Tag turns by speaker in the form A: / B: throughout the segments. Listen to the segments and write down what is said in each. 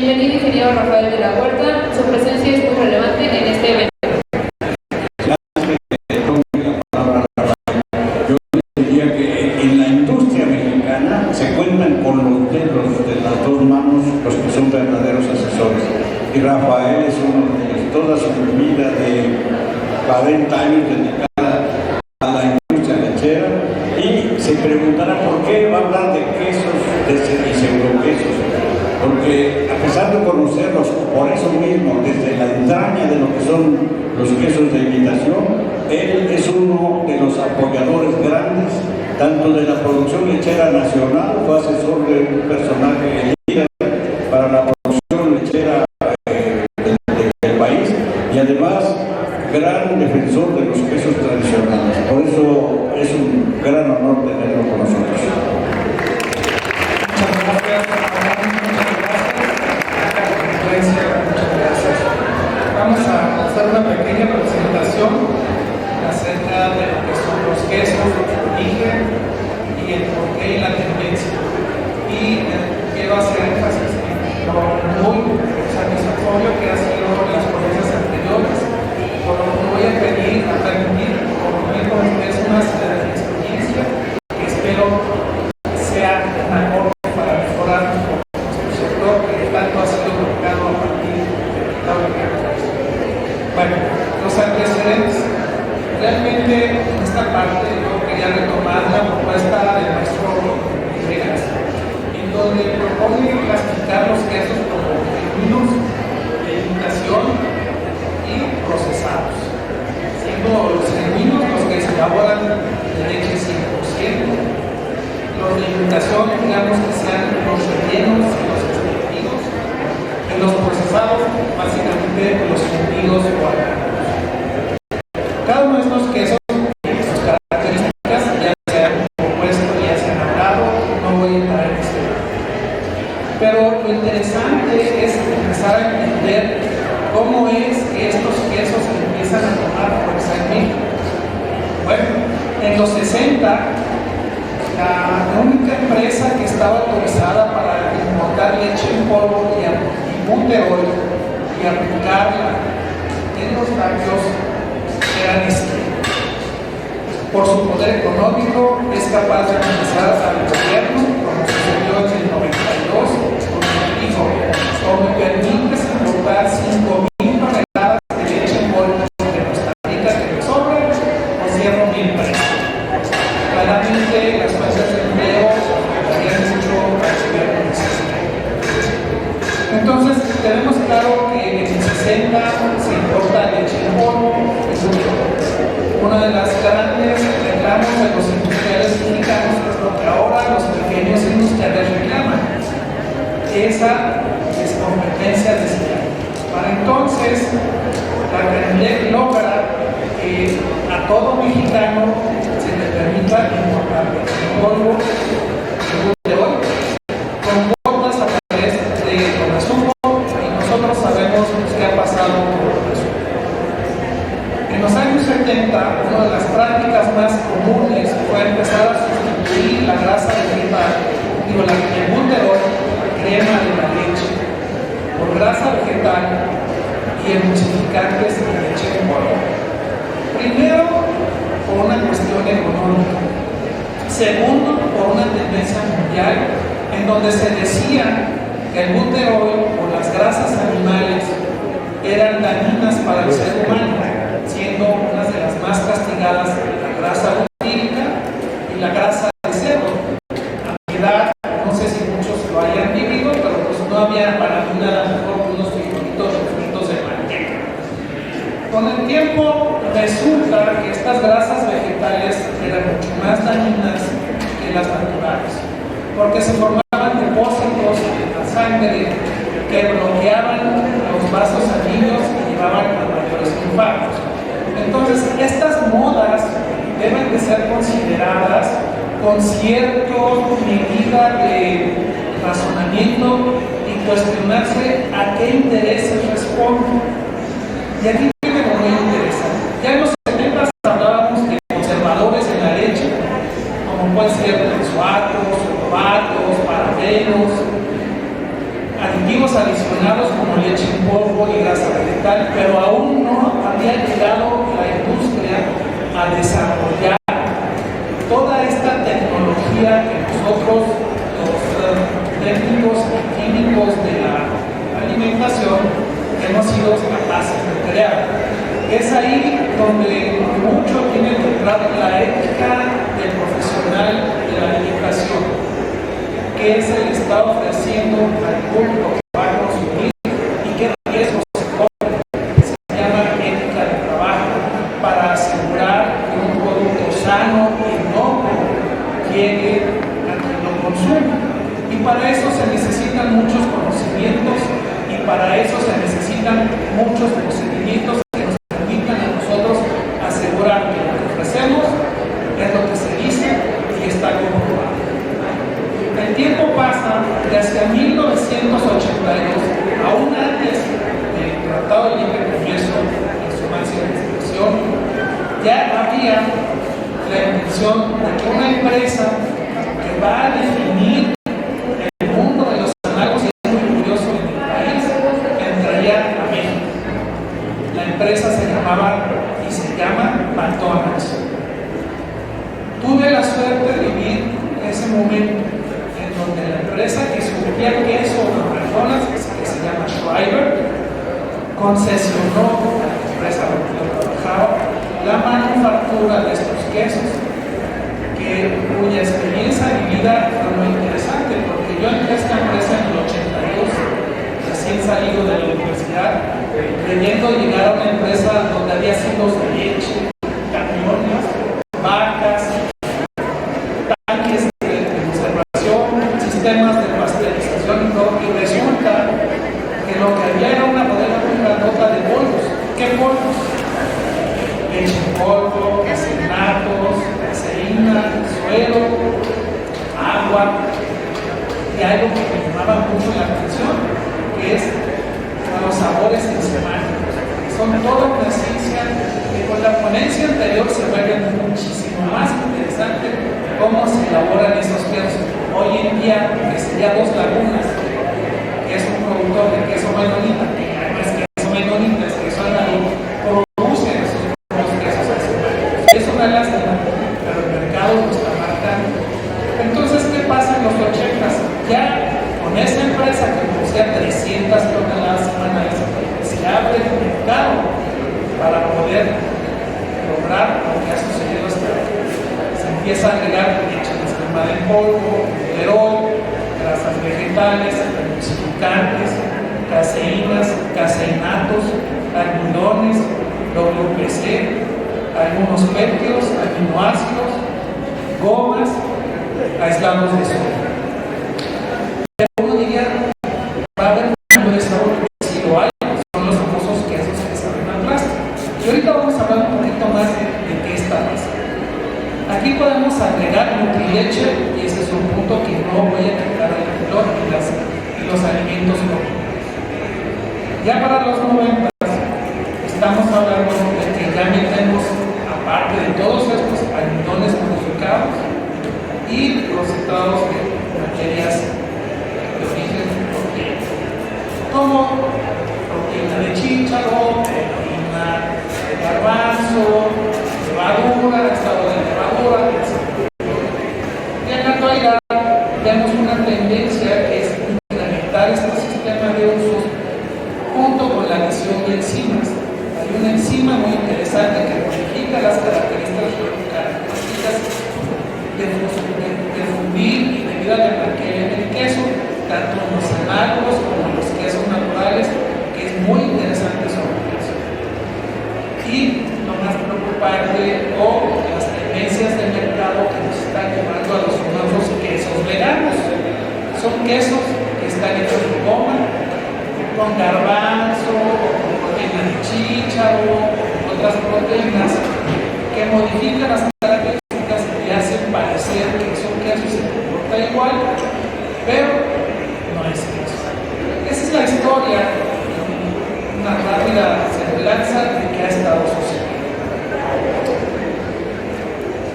A: Bienvenido, ingeniero Rafael de la Huerta. Su presencia es muy relevante en este evento.
B: Yo diría que en la industria mexicana se cuentan con los dedos de las dos manos los que son verdaderos asesores. Y Rafael es uno de ellos. Toda su vida de 40 años dedicada a la industria lechera, y se preguntará por qué va a hablar de quesos y pseudoquesos. Porque a pesar de conocerlos por eso mismo, desde la entraña de lo que son los quesos de imitación, él es uno de los apoyadores grandes, tanto de la producción lechera nacional, fue asesor de un personaje líder para la producción lechera del país, y además gran defensor de los quesos tradicionales. Por eso es un gran honor tenerlo con nosotros.
C: Muchas gracias. Vamos a hacer una pequeña presentación acerca de lo que son los quesos, su origen y el porqué y la tendencia. Y quiero hacer énfasis en lo muy satisfactorio que ha sido en las ponencias anteriores, por lo que voy a permitir compartir con ustedes una experiencia que espero sea un aporte para mejorar nuestro sector, que tanto ha sido colocado a partir de la tabla. Bueno, los antecedentes. Realmente en esta parte yo quería retomar la propuesta del maestro Villegas, en donde propone clasificar los quesos como genuinos, de imitación y procesados, siendo los genuinos los que se elaboran de leche 100%, los de imitación, digamos que sean los rellenos y los extendidos, y los procesados, básicamente los fundidos o alargados. Cada uno de estos quesos tiene sus características, ya se han propuesto, ya se han hablado, no voy a entrar en este tema. Pero lo interesante es empezar a entender cómo es que estos quesos empiezan a tomar fuerza en México. Bueno, en los 60, la única empresa que estaba autorizada para importar leche en polvo y Monterol y aplicarla en los lácteos era Nestlé. Por su poder económico es capaz de amenazar al gobierno, como sucedió en el 92, donde dijo: o me permites importar 5,000 toneladas de leche en polvo de Costa Rica que me sobra, o cierro mi empresa. Claramente las fuerzas de empleo habían hecho al gobierno necesario. Entonces tenemos claro que en el 60 se importa leche en polvo. Una de las grandes reclamos de los industriales mexicanos es lo que ahora los pequeños industriales reclaman: esa descompetencia desleal. Para entonces, la CANDEC logra que a todo mexicano se le permita importar leche en polvo de hoy con cuotas a través de Conasumo, y nosotros sabemos qué ha pasado con eso. En los años 70, una de las prácticas más comunes fue empezar a sustituir la grasa vegetal, el Monterol, crema de la leche, por grasa vegetal y emulsificantes de leche en polvo. Primero, por una cuestión económica. Segundo, por una tendencia mundial en donde se decía que el Monterol o las grasas animales eran dañinas para el ser humano, siendo una de las más castigadas la grasa bovina y la grasa de cerdo. A mi edad, no sé si muchos lo hayan vivido, pero pues no había para mí nada mejor que unos frijolitos de manteca. Con el tiempo resulta que estas grasas vegetales eran mucho más dañinas que las naturales, porque se formaban depósitos en la sangre que bloqueaban los vasos sanguíneos y llevaban a mayores infartos. Entonces, estas modas deben de ser consideradas con cierta medida de razonamiento y cuestionarse a qué intereses responden. Y aquí viene lo muy interesante. Ya en los 70 hablábamos de conservadores en la leche, como pueden ser benzoatos, sulfatos, parabenos, aditivos adicionados como leche en polvo y grasa vegetal, pero aún no había llegado la industria a desarrollar toda esta tecnología que nosotros, los técnicos y químicos de la alimentación, hemos sido capaces de crear. Es ahí donde mucho tiene que entrar la ética del profesional de la alimentación, que es el está ofreciendo al público que va a consumir y qué riesgos se corren. Se llama ética de trabajo para asegurar que un producto sano y inocuo llegue a quien lo consume. Y para eso se necesitan muchos conocimientos y para eso se necesitan muchos procedimientos que nos permitan a nosotros asegurar que lo que ofrecemos es lo que se dice y está comprobado. El tiempo pasa y hacia 1982, aún antes del Tratado de Libre Comercio en su máxima expresión, ya había la intención de que una empresa que va a definir el mundo de los análogos, y es muy curioso en el país, entraría a México. La empresa se llamaba y se llama McDonald's. Tuve la suerte de vivir ese momento en donde la empresa que surtía queso de McDonald's, que se llama Schreiber, concesionó a la empresa donde yo trabajaba la manufactura de estos quesos, cuya experiencia vivida fue muy interesante, porque yo entré a esta empresa en el 82, recién salido de la universidad, creyendo llegar a una empresa donde había silos de leche, camiones, vacas, tanques de conservación, sistemas de pasteurización y todo, y resulta que lo que había era una bodega muy grandota de polvos. ¿Qué polvos? Leche en polvo, caseinatos, caseína, suero, agua, y algo que me llamaba mucho la atención, que es los sabores enzimáticos, que son toda una ciencia que con la ponencia anterior se vuelve muchísimo más interesante cómo se elaboran esos quesos. Hoy en día, que sería Dos Lagunas, que es un productor de queso menonita, que no es queso menonita, es queso andaluz, produce esos quesos enzimáticos. Es una lástima, pero el mercado lo está marcando. Entonces, ¿qué pasa en los 80s? Ya con esa empresa que producía 300 toneladas semanales, se abre el mercado para poder lograr lo que ha sucedido hasta ahora. Se empieza a agregar leche descremada en polvo, lerol, grasas vegetales, emulsificantes, caseínas, caseinatos, almidones, WPC, algunos péptidos, aminoácidos, gomas, aislados de sodio. Pero uno diría, va a haber un cambio de sabor, si lo hay, son los famosos quesos que saben a plástico. Y ahorita vamos a hablar un poquito más de qué está pasando. Aquí podemos agregar nutrileche, y ese es un punto que no voy a quitar el color y los alimentos comunes. Ya para los 90 estamos hablando de que ya metemos, aparte de todos estos almidones modificados y procesados de materias de origen proteína, como proteína de chícharo, proteína de garbanzo, levadura, estado de levadura, etc. Y en la actualidad vemos una tendencia que es incrementar este sistema de usos junto con la adición de enzimas. Hay una enzima muy interesante que modifica las características de fundir y de vida de blanqueo en el queso, tanto en los análogos como en los quesos naturales, que es muy interesante sobre eso. Y lo más preocupante, o las tendencias del mercado que nos están llevando a los nuevos quesos veganos. Son quesos que están hechos de goma, con garbanzo, con proteína de chícharo, otras proteínas que modifican las características y hacen parecer que son quesos y se comporta igual, pero no es queso. Esa es la historia, una rápida semblanza de que ha estado sucediendo.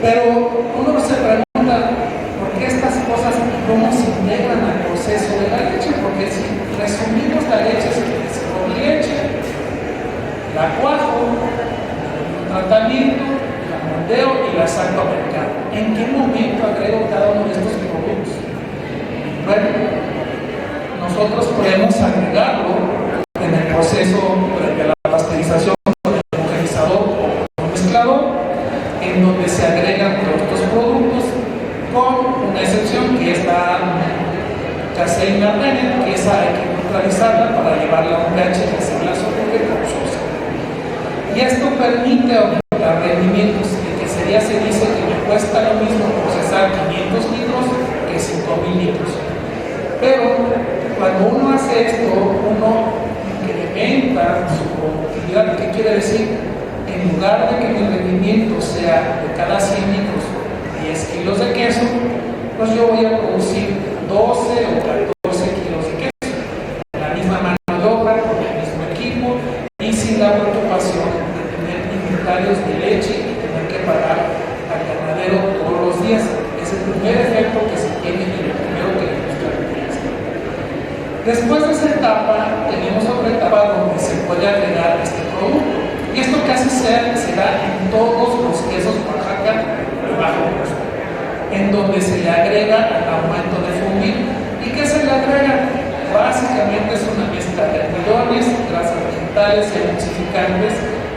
C: Pero uno se pregunta por qué estas cosas, cómo se integran al proceso de la leche, porque si resumimos cuajo, el tratamiento, el moldeo y la saco al mercado. ¿En qué momento agrego cada uno de estos productos? Bueno, nosotros podemos agregarlo en el proceso de la pasteurización con el homogeneizador o mezclador, en donde se agregan todos estos productos, con una excepción que es la caseína rennet, que esa hay que neutralizarla para llevarla a un pH y hacerla soluble. Y esto permite aumentar rendimientos, que se dice que me cuesta lo mismo procesar 500 litros que 5,000 litros. Pero cuando uno hace esto, uno incrementa su productividad. ¿Qué quiere decir? En lugar de que mi rendimiento sea de cada 100 litros 10 kilos de queso, pues yo voy a producir 12 o 14 kilos de queso, con la misma mano de obra, con el mismo equipo y sin la preocupación de tener inventarios de leche y tener que pagar al ganadero todos los días. Es el primer efecto que se tiene y el primero que la industria utiliza. Después de esa etapa, tenemos otra etapa donde se puede agregar este producto. Y esto casi se da en todos los quesos Oaxaca de bajo costo, en donde se le agrega al aumento de fundir. ¿Y qué se le agrega? Básicamente es una mezcla de almidones, grasas vegetales y emulsificantes,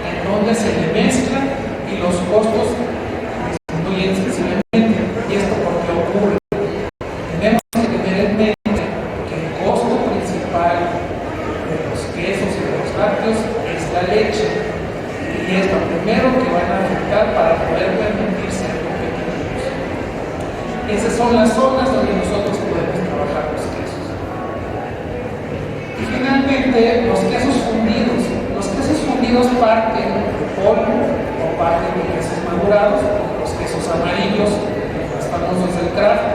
C: en donde se le mezcla y los costos disminuyen sensiblemente. ¿Y esto por qué ocurre? Tenemos que tener en mente que el costo principal de los quesos y de los lácteos es la leche. Y es lo primero que van a afectar para poder permitir ser competitivos. Esas son las zonas donde nosotros podemos trabajar los quesos. Y finalmente, los quesos fundidos. Los quesos fundidos parten de polvo o parten de quesos madurados, los quesos amarillos, los famosos del Kraft,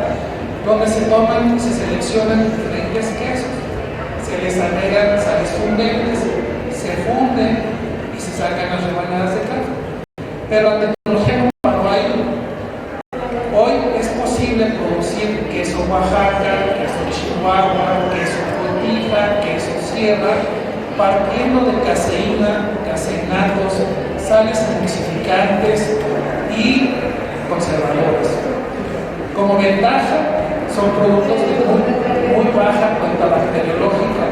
C: donde se toman y se seleccionan diferentes quesos. Se les agregan sales fundentes, se funden y se sacan las rebanadas de carne. Pero la tecnología no paró ahí. Hoy es posible producir queso Oaxaca, queso Chihuahua, queso Cotija, queso Sierra, partiendo de caseína, caseinatos, sales emulsificantes y conservadores. Como ventaja, son productos de muy baja cuenta bacteriológica,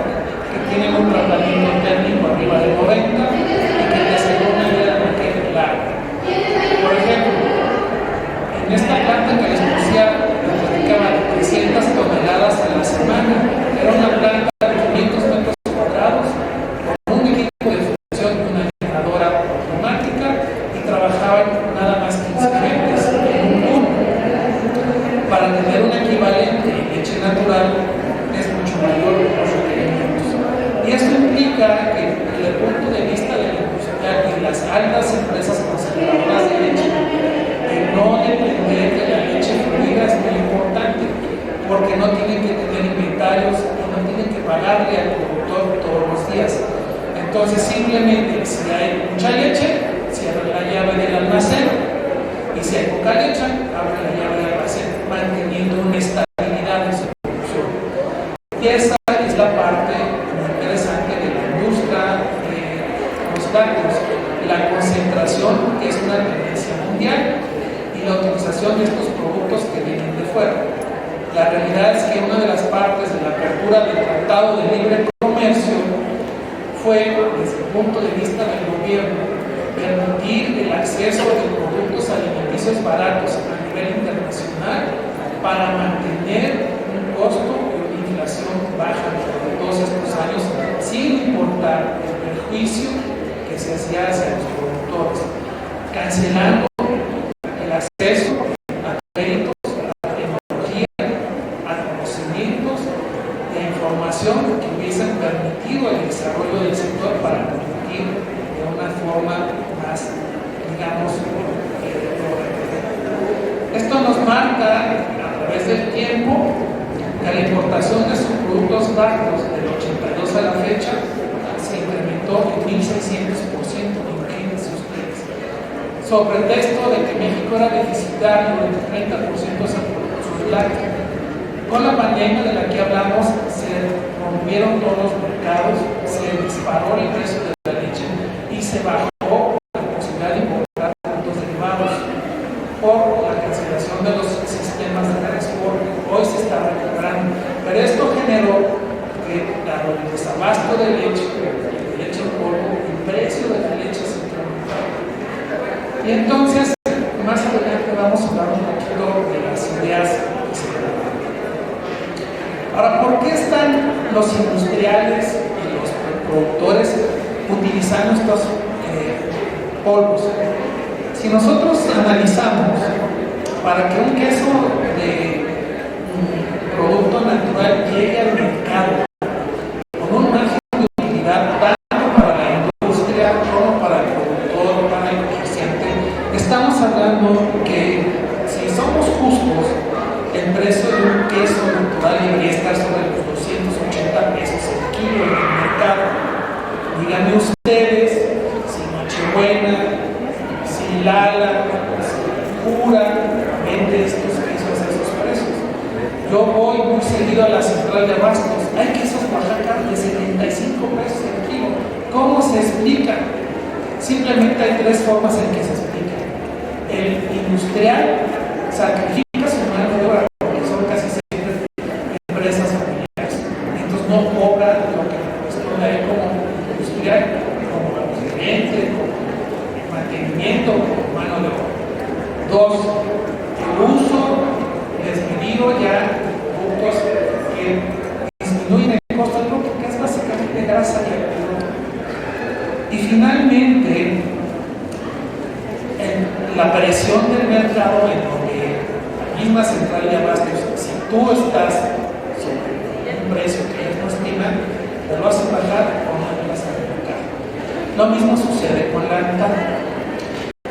C: que tienen un tratamiento térmico arriba de 90 y que les asegura una vida de quede clara. Por ejemplo, en esta planta que les decía, les platicaba de 300 toneladas a la semana, era una planta de 500 metros cuadrados, con un equipo de función de una generadora automática y trabajaban nada más 15 gentes en un turno. Para tener un equivalente en leche natural es mucho mayor los requerimientos. Y esto implica que desde el punto de vista de la industria y las altas empresas concentradoras de leche, que no depender de la leche fluida es muy importante, porque no tienen que tener inventarios y no tienen que pagarle al productor todos los días. Entonces simplemente si hay mucha leche, cierra la llave del almacén, y si hay poca leche, abre la llave del almacén, manteniendo una estabilidad en su producción. Y esa es la parte interesante de la industria de los lácteos, la concentración, que es una tendencia mundial, y la utilización de estos productos que vienen de fuera. La realidad es que una de las partes de la apertura del Tratado de Libre Comercio fue, desde el punto de vista del gobierno, permitir el acceso de productos alimenticios baratos a nivel internacional para mantener un costo y una inflación baja durante todos estos años, sin importar el perjuicio que se hacía hacia los productores, cancelando el acceso a créditos, a tecnología, a conocimientos y a información que hubiesen permitido el desarrollo del sector para competir de una forma más, digamos, esto nos marca a través del tiempo que la importación de subproductos lácteos del 82 a la fecha se incrementó en 1.600%, imagínense ustedes, sobre el texto de que México era deficitario del 30% de sus lácteos. Con la pandemia de la que hablamos, se rompieron todos los mercados, se disparó el precio de la leche y se bajó la posibilidad de importar productos derivados por la cancelación de los sistemas de transporte. Hoy se está recuperando, pero esto generó que el desabasto de leche en polvo, el precio de la leche se incrementó. Y entonces, más adelante vamos a hablar un poquito de las ideas que se dan. Ahora, ¿por qué están los industriales y los productores utilizando estos polvos? Si nosotros analizamos, para que un queso de producto natural llegue al mercado con un margen de utilidad tanto para la industria como para el productor, para el comerciante, estamos hablando que si somos justos, el precio de un queso natural debería estar sobre los 280 pesos el kilo en el mercado. Díganme ustedes si Nochebuena, si Lala, si Pura vende estos quesos a esos precios. Yo voy muy seguido a la central de abastos. Hay quesos Oaxaca de 75 pesos el kilo. ¿Cómo se explica? Simplemente hay tres formas en que se explica. El industrial sacrifica su mano de obra, porque son casi siempre empresas familiares. Entonces no cobra lo que corresponde a él como industrial, como gerente, como mantenimiento, como mano de obra. Dos, el uso desmedido ya de productos que disminuyen el costo del producto, que es básicamente grasa y algodón. Y finalmente, la presión del mercado, en donde la misma central de abastos, si tú estás sobre un precio que ellos no estiman, te lo hacen bajar o no te lo hacen bajar. Lo mismo sucede con la mitad.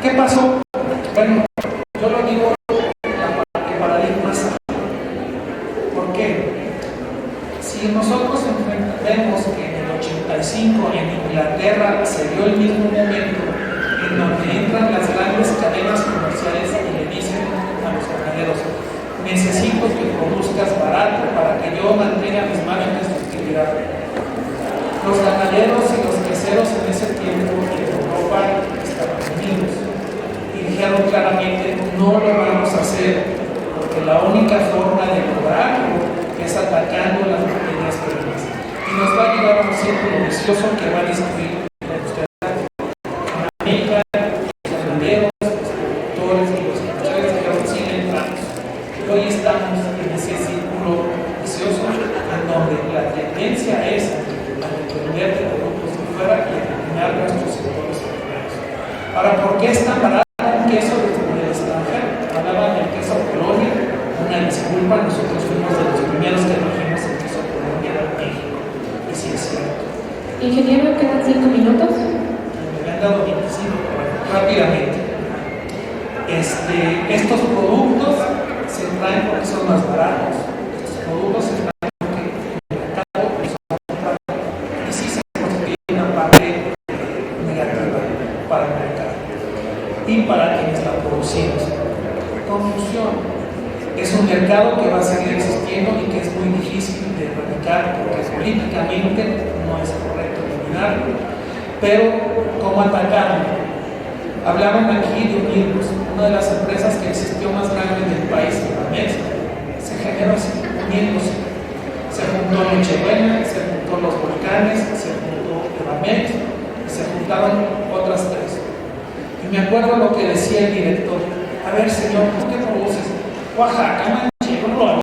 C: ¿Qué pasó? Bueno, yo lo digo que paradigmas. ¿Por qué? Si nosotros vemos que en el 85 en Inglaterra se dio el mismo momento en donde entran las grandes cadenas comerciales y le dicen a los ganaderos: necesito que produzcas barato para que yo mantenga mis márgenes de utilidad. Los ganaderos y los queseros en ese tiempo en Europa estaban unidos y dijeron claramente: no lo vamos a hacer, porque la única forma de lograrlo es atacando las materias primas y nos va a llevar a un círculo vicioso que va a destruir la industria. América, los ganaderos, los productores y los industriales dijeron: sí, entramos. Y hoy estamos en ese círculo vicioso en donde la tendencia es a depender de productos de fuera y a eliminar nuestros sectores agrarios. Ahora, ¿por qué es tan barato un queso del extranjero? Hablaban del queso Colonia. Una disculpa, nosotros fuimos de los primeros que trajimos el queso Colonia a México. Y sí es cierto.
A: Ingeniero, quedan 5 minutos.
C: Me han dado 25, rápidamente. Estos productos se traen porque son más baratos. Estos productos se traen porque el mercado son más baratos. Y sí se constituye una parte negativa para el mercado y para quienes la producimos. Conclusión: es un mercado que va a seguir existiendo y que es muy difícil de erradicar porque políticamente no es correcto eliminarlo. Pero, ¿cómo atacarlo? Hablaban aquí de unirnos. Una de las empresas que existió más grande del país, Evamex, se generó así, uniéndose. Se juntó Nochebuena, se juntó Los Volcanes, se juntó Evamex y se juntaron otras tres. Y me acuerdo lo que decía el director: a ver, señor, ¿tú qué produces? Oaxaca, Manchego,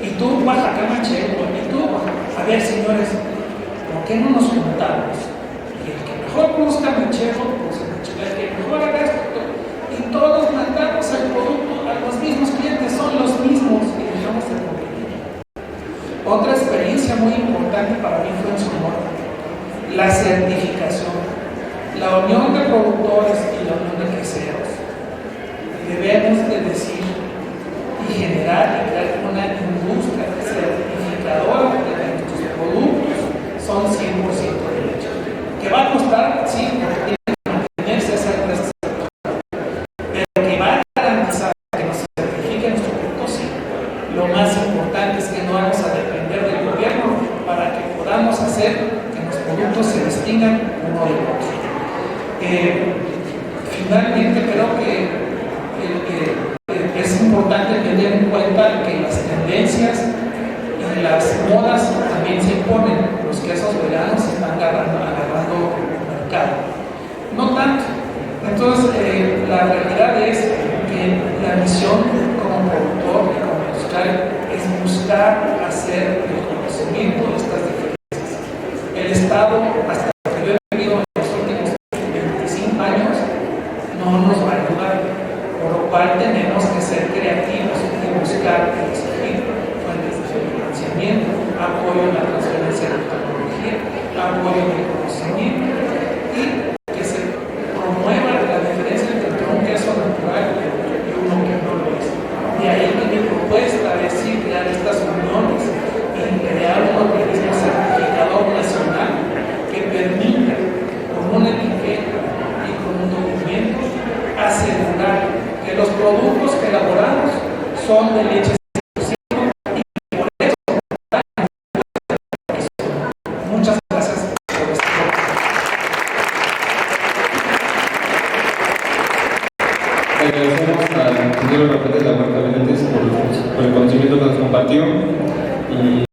C: y tú, Oaxaca, Manchego, y tú, a ver, señores, ¿por qué no nos juntamos? Y el que mejor produzca Manchego, pues el que mejor haga esto, y todos mandamos el producto a los mismos clientes, son los mismos, y dejamos de competir. Otra experiencia muy importante para mí fue en Sonora: la certificación. La unión de productores y la unión de queseros. Debemos de decir y generar y crear una industria certificadora de que nuestros productos son 100% de leche. ¿Que va a costar? Sí, porque tiene que mantenerse esa empresa certificada. Pero que va a garantizar que nos certifique nuestro producto, sí. Lo más importante es que no vamos a depender del gobierno para que podamos hacer que los productos se distingan uno del otro. Finalmente creo que es importante tener en cuenta que las tendencias y las modas también se imponen. Los quesos veganos están agarrando mercado. No tanto. Entonces, la realidad es que la misión como productor y como industrial es buscar hacer el conocimiento de estas diferencias. El Estado, hasta que yo he vivido en los últimos 25 años, no nos va a ayudar, por lo cual tenemos que ser creativos y buscar fuentes de financiamiento, apoyo en la transferencia de tecnología, apoyo en el conocimiento y que se promueva la diferencia entre un queso natural y uno que no lo es. De ahí que mi propuesta es crear estas uniones y crear un organismo certificador nacional que permita, con una etiqueta y con un documento, asegurar que los productos que elaboramos son de leche 100% y por eso muchas gracias por esto.
D: Agradecemos al ingeniero Rafael de la Huerta Benítez por el conocimiento que nos compartió y